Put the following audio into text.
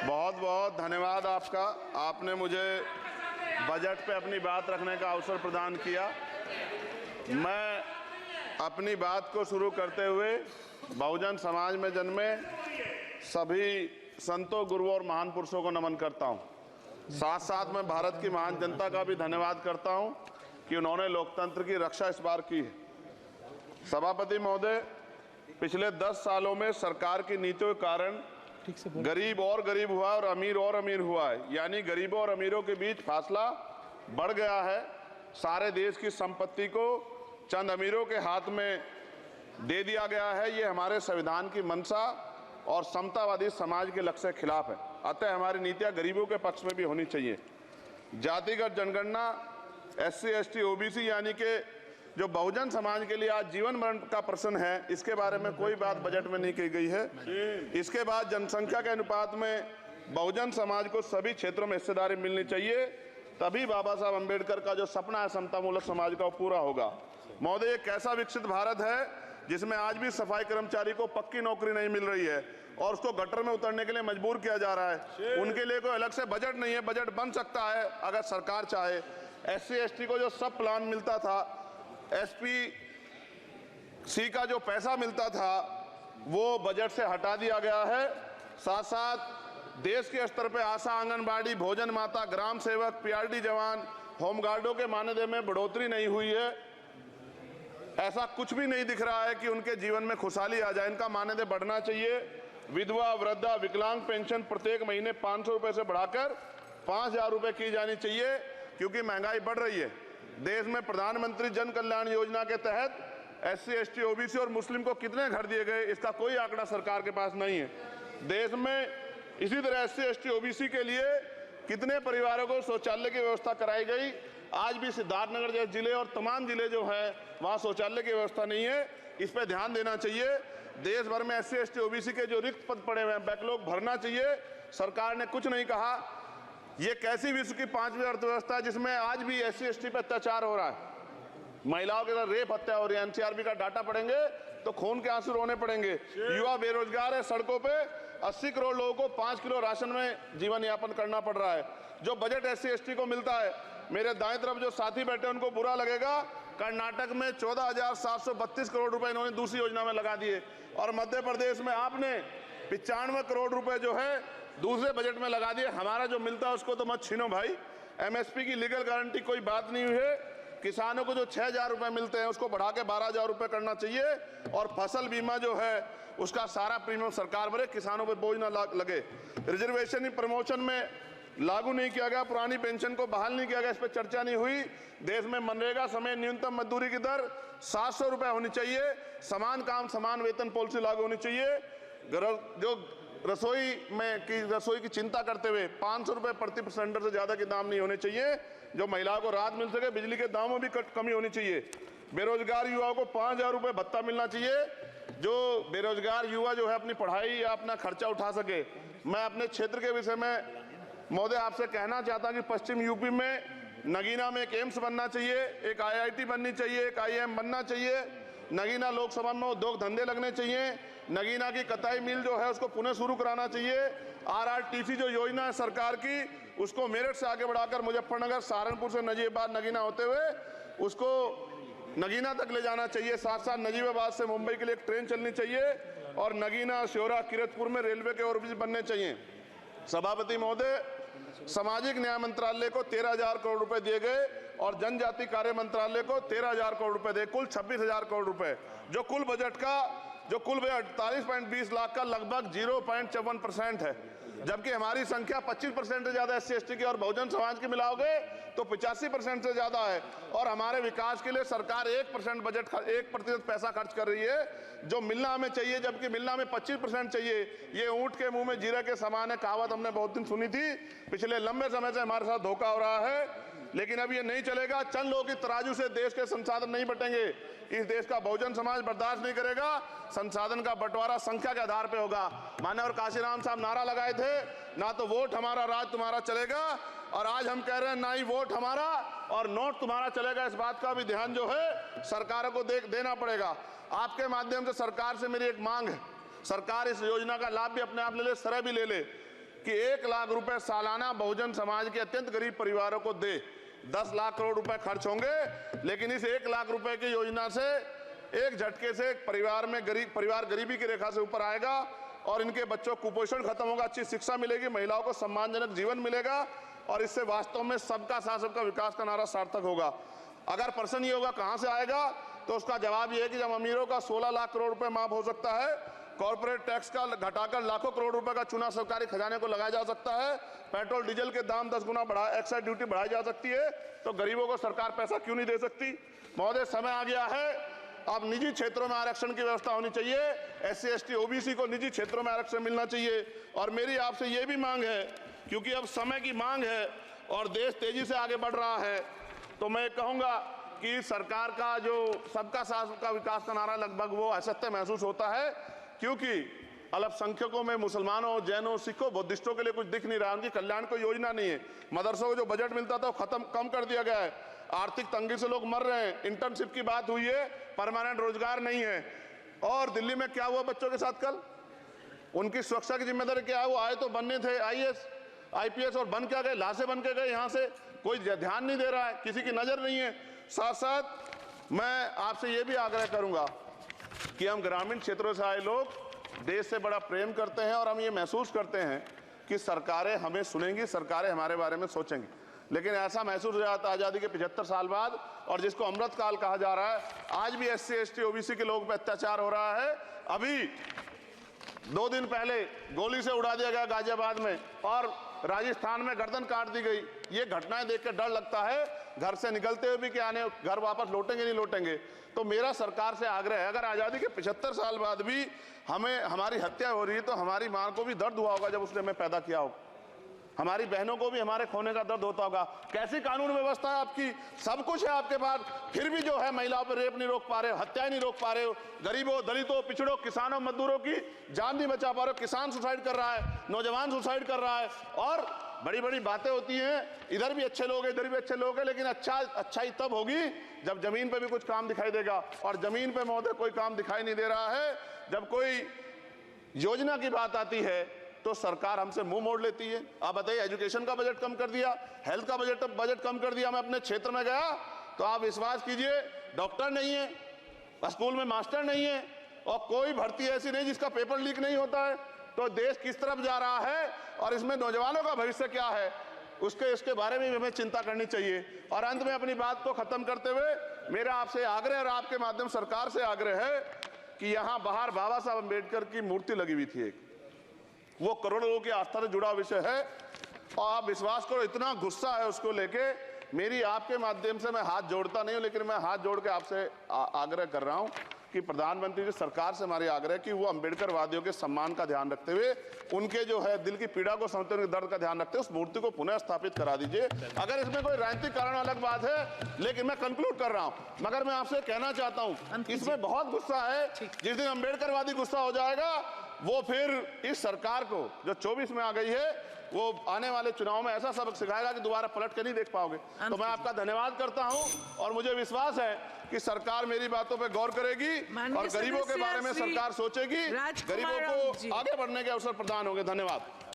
बहुत बहुत धन्यवाद आपका। आपने मुझे बजट पे अपनी बात रखने का अवसर प्रदान किया। मैं अपनी बात को शुरू करते हुए बहुजन समाज में जन्मे सभी संतों, गुरुओं और महान पुरुषों को नमन करता हूं। साथ साथ मैं भारत की महान जनता का भी धन्यवाद करता हूं कि उन्होंने लोकतंत्र की रक्षा इस बार की है। सभापति महोदय, पिछले 10 सालों में सरकार की नीतियों के कारण गरीब और गरीब हुआ और अमीर हुआ है, यानी गरीबों और अमीरों के बीच फासला बढ़ गया है। सारे देश की संपत्ति को चंद अमीरों के हाथ में दे दिया गया है। ये हमारे संविधान की मंशा और समतावादी समाज के लक्ष्य के खिलाफ है। अतः हमारी नीतियां गरीबों के पक्ष में भी होनी चाहिए। जातिगत जनगणना, SC, ST, OBC यानी कि जो बहुजन समाज के लिए आज जीवन मरण का प्रश्न है, इसके बारे में कोई बात बजट में नहीं की गई है। इसके बाद जनसंख्या के अनुपात में बहुजन समाज को सभी क्षेत्रों में हिस्सेदारी मिलनी चाहिए, तभी बाबा साहब अम्बेडकर का जो सपना है समतामूलक समाज का, वो पूरा होगा। महोदय, एक ऐसा विकसित भारत है जिसमें आज भी सफाई कर्मचारी को पक्की नौकरी नहीं मिल रही है और उसको गटर में उतरने के लिए मजबूर किया जा रहा है। उनके लिए कोई अलग से बजट नहीं है। बजट बन सकता है अगर सरकार चाहे। SC, ST को जो सब प्लान मिलता था, SPC का जो पैसा मिलता था, वो बजट से हटा दिया गया है। साथ साथ देश के स्तर पे आशा, आंगनबाड़ी, भोजन माता, ग्राम सेवक, PRD जवान, होमगार्डों के मानदेय में बढ़ोतरी नहीं हुई है। ऐसा कुछ भी नहीं दिख रहा है कि उनके जीवन में खुशहाली आ जाए। इनका मानदेय बढ़ना चाहिए। विधवा, वृद्धा, विकलांग पेंशन प्रत्येक महीने 500 रुपए से बढ़ाकर 5000 रुपए की जानी चाहिए, क्योंकि महंगाई बढ़ रही है। देश में प्रधानमंत्री जन कल्याण योजना के तहत SC, ST, OBC और मुस्लिम को कितने घर दिए गए, इसका कोई आंकड़ा सरकार के पास नहीं है। देश में इसी तरह SC, ST, OBC के लिए कितने परिवारों को शौचालय की व्यवस्था कराई गई। आज भी सिद्धार्थनगर जैसे जिले और तमाम जिले जो हैं, वहाँ शौचालय की व्यवस्था नहीं है। इस पर ध्यान देना चाहिए। देश भर में SC, ST, OBC के जो रिक्त पद पड़े हुए हैं, बैकलॉग भरना चाहिए। सरकार ने कुछ नहीं कहा। ये कैसी विश्व की 5वीं अर्थव्यवस्था है जिसमें आज भी SC, ST पे अत्याचार हो रहा है, महिलाओं के साथ रेप हत्या हो रही है। NCRB का डाटा पढ़ेंगे तो खून के आंसू रोने पड़ेंगे। युवा बेरोजगार है, सड़कों पे 80 करोड़ लोगों को 5 किलो राशन में जीवन यापन करना पड़ रहा है। जो बजट SC, ST को मिलता है, मेरे दाएं तरफ जो साथी बैठे उनको बुरा लगेगा, कर्नाटक में 14,732 करोड़ रुपए इन्होंने दूसरी योजना में लगा दिए और मध्य प्रदेश में आपने 95 करोड़ रुपए जो है दूसरे बजट में लगा दिए। हमारा जो मिलता है उसको तो मत छीनो भाई। MSP की लीगल गारंटी कोई बात नहीं हुई है। किसानों को जो 6,000 रुपए मिलते हैं उसको बढ़ा के 12,000 रुपए करना चाहिए और फसल बीमा जो है उसका सारा प्रीमियम सरकार भरे, किसानों पर बोझ ना लगे। रिजर्वेशन प्रमोशन में लागू नहीं किया गया, पुरानी पेंशन को बहाल नहीं किया गया, इस पर चर्चा नहीं हुई। देश में मनरेगा समय न्यूनतम मजदूरी की दर 700 रुपए होनी चाहिए। समान काम समान वेतन पॉलिसी लागू होनी चाहिए। जो रसोई की चिंता करते हुए 500 रुपए प्रति सिलेंडर से ज्यादा के दाम नहीं होने चाहिए, जो महिलाओं को राहत मिल सके। बिजली के दामों में भी कमी होनी चाहिए। बेरोजगार युवाओं को 5,000 रुपए भत्ता मिलना चाहिए, जो बेरोजगार युवा जो है अपनी पढ़ाई या अपना खर्चा उठा सके। मैं अपने क्षेत्र के विषय में महोदय आपसे कहना चाहता हूं कि पश्चिम यूपी में नगीना में एक एम्स बनना चाहिए, एक IIT बननी चाहिए, एक IIM बनना चाहिए। नगीना लोकसभा में उद्योग धंधे लगने चाहिए। नगीना की कताई मिल जो है उसको पुनः शुरू कराना चाहिए। RRTC जो योजना है सरकार की, उसको मेरठ से आगे बढ़ाकर मुजफ्फरनगर, सहारनपुर से नजीबाबाद, नगीना होते हुए उसको नगीना तक ले जाना चाहिए। साथ साथ नजीबाबाद से मुंबई के लिए एक ट्रेन चलनी चाहिए और नगीना, श्योरा, किरतपुर में रेलवे के ओवरब्रिज बनने चाहिए। सभापति महोदय, सामाजिक न्याय मंत्रालय को 13,000 करोड़ रुपए दिए गए और जनजाति कार्य मंत्रालय को 13,000 करोड़ रुपए दिए, कुल 26,000 करोड़ रुपए। जो कुल बजट 48.20 लाख का लगभग 0.54% है, जबकि हमारी संख्या 25% से ज्यादा SC, ST की और बहुजन समाज की मिलाओगे तो 85% से ज्यादा है। और हमारे विकास के लिए सरकार 1% बजट 1% पैसा खर्च कर रही है, जो मिलना हमें चाहिए, जबकि मिलना हमें 25% चाहिए। ये ऊंट के मुंह में जीरा के समान है, कहावत हमने बहुत दिन सुनी थी। पिछले लंबे समय से हमारे साथ धोखा हो रहा है, लेकिन अब ये नहीं चलेगा। चंद लोगों की तराजू से देश के संसाधन नहीं बटेंगे। इस देश का बहुजन समाज बर्दाश्त नहीं करेगा। संसाधन का बंटवारा संख्या के आधार पे होगा। माननीय काशीराम साहब नारा लगाए थे, ना तो वोट हमारा राज तुम्हारा चलेगा, और आज हम कह रहे हैं ना ही वोट हमारा और नोट तुम्हारा चलेगा। इस बात का भी ध्यान जो है सरकारों को देना पड़ेगा। आपके माध्यम से सरकार से मेरी एक मांग है, सरकार इस योजना का लाभ भी अपने आप ले ले, सरह भी ले ले। कि 1 लाख रुपए सालाना बहुजन समाज के अत्यंत गरीब परिवारों को दे। 10 लाख करोड़ रुपए खर्च होंगे, लेकिन इस 1 लाख रुपए की योजना से एक झटके से परिवार गरीबी की रेखा से ऊपर आएगा और इनके बच्चों को कुपोषण खत्म होगा, अच्छी शिक्षा मिलेगी, महिलाओं को सम्मानजनक जीवन मिलेगा और इससे वास्तव में सबका साथ सबका विकास का नारा सार्थक होगा। अगर प्रश्न ये होगा कहां से आएगा, तो उसका जवाब ये है कि जब अमीरों का 16 लाख करोड़ रुपए माफ हो सकता है, कॉर्पोरेट टैक्स का घटाकर लाखों करोड़ रुपए का चूना सरकारी खजाने को लगाया जा सकता है, पेट्रोल डीजल के दाम 10 गुना एक्साइज ड्यूटी बढ़ाई जा सकती है, तो गरीबों को सरकार पैसा क्यों नहीं दे सकती। महोदय, समय आ गया है, अब निजी क्षेत्रों में आरक्षण की व्यवस्था होनी चाहिए। SC ST OBC को निजी क्षेत्रों में आरक्षण मिलना चाहिए। और मेरी आपसे ये भी मांग है, क्योंकि अब समय की मांग है और देश तेजी से आगे बढ़ रहा है, तो मैं कहूंगा कि सरकार का जो सबका साथ सबका विकास का नारा लगभग वो असत्य महसूस होता है, क्योंकि अल्पसंख्यकों में मुसलमानों, जैनों, सिखों, बुद्धिस्टों के लिए कुछ दिख नहीं रहा, उनकी कल्याण कोई योजना नहीं है। मदरसों को जो बजट मिलता था वो कम कर दिया गया है। आर्थिक तंगी से लोग मर रहे हैं। इंटर्नशिप की बात हुई है, परमानेंट रोजगार नहीं है। और दिल्ली में क्या हुआ बच्चों के साथ कल, उनकी सुरक्षा की जिम्मेदारी क्या है? वो आए तो बनने थे IAS IPS और बन क्या गए, लाशें बन के गए। यहाँ से कोई ध्यान नहीं दे रहा है, किसी की नजर नहीं है। साथ साथ मैं आपसे ये भी आग्रह करूंगा कि हम ग्रामीण क्षेत्रों से आए लोग देश से बड़ा प्रेम करते हैं और हम ये महसूस करते हैं कि सरकारें हमें सुनेंगी, सरकारें हमारे बारे में सोचेंगी। लेकिन ऐसा महसूस हो जाता है आज़ादी के 75 साल बाद, और जिसको अमृत काल कहा जा रहा है, आज भी SC ST OBC के लोगों पर अत्याचार हो रहा है। अभी 2 दिन पहले गोली से उड़ा दिया गया गाजियाबाद में और राजस्थान में गर्दन काट दी गई। ये घटनाएं देख के डर लगता है, घर से निकलते हुए भी कि आने घर वापस लौटेंगे नहीं लौटेंगे। तो मेरा सरकार से आग्रह है, अगर आज़ादी के 75 साल बाद भी हमारी हत्या हो रही है, तो हमारी मां को भी दर्द हुआ होगा जब उसने हमें पैदा किया होगा, हमारी बहनों को भी हमारे खोने का दर्द होता होगा। कैसी कानून व्यवस्था है आपकी, सब कुछ है आपके पास, फिर भी जो है महिलाओं पर रेप नहीं रोक पा रहे हो, हत्याएं नहीं रोक पा रहे हो, गरीबों, दलितों, पिछड़ों, किसानों, मजदूरों की जान नहीं बचा पा रहे हो। किसान सुसाइड कर रहा है, नौजवान सुसाइड कर रहा है, और बड़ी बड़ी बातें होती हैं, इधर भी अच्छे लोग हैं, इधर भी अच्छे लोग हैं, लेकिन अच्छाई तब होगी जब जमीन पे भी कुछ काम दिखाई देगा। और जमीन पे महोदय कोई काम दिखाई नहीं दे रहा है। जब कोई योजना की बात आती है तो सरकार हमसे मुंह मोड़ लेती है। आप बताइए, एजुकेशन का बजट कम कर दिया, हेल्थ का बजट कम कर दिया। मैं अपने क्षेत्र में गया तो आप विश्वास कीजिए, डॉक्टर नहीं है, स्कूल में मास्टर नहीं है, और कोई भर्ती ऐसी नहीं जिसका पेपर लीक नहीं होता है। तो देश किस तरफ जा रहा है और इसमें नौजवानों का भविष्य क्या है, उसके बारे में भी हमें चिंता करनी चाहिए। और अंत में अपनी बात को खत्म करते हुए मेरा आपसे आग्रह और आपके माध्यम सरकार से आग्रह है कि यहाँ बाहर बाबा साहब अम्बेडकर की मूर्ति लगी हुई थी एक, वो करोड़ों लोगों की आस्था से जुड़ा विषय है, और आप विश्वास करो इतना गुस्सा है उसको लेके। मेरी आपके माध्यम से मैं हाथ जोड़ता नहीं हूं, लेकिन मैं हाथ जोड़ के आपसे आग्रह कर रहा हूं कि प्रधानमंत्री जी, सरकार से हमारी आग्रह कि वो अम्बेडकर वादियों के सम्मान का ध्यान रखते हुए, उनके जो है दिल की पीड़ा को समझते हुए, दर्द का ध्यान रखते हुए उस मूर्ति को पुनः स्थापित करा दीजिए। अगर इसमें कोई राजनीतिक कारण अलग बात है, लेकिन मैं कंक्लूड कर रहा हूं। मगर मैं आपसे कहना चाहता हूं, इसमें बहुत गुस्सा है। जिस दिन अम्बेडकर वादी गुस्सा हो जाएगा, वो फिर इस सरकार को जो 24 में आ गई है, वो आने वाले चुनाव में ऐसा सबक सिखाएगा कि दोबारा पलट के नहीं देख पाओगे। तो मैं आपका धन्यवाद करता हूं, और मुझे विश्वास है कि सरकार मेरी बातों पे गौर करेगी और गरीबों के बारे में सरकार सोचेगी, गरीबों को आगे बढ़ने के अवसर प्रदान होंगे। धन्यवाद।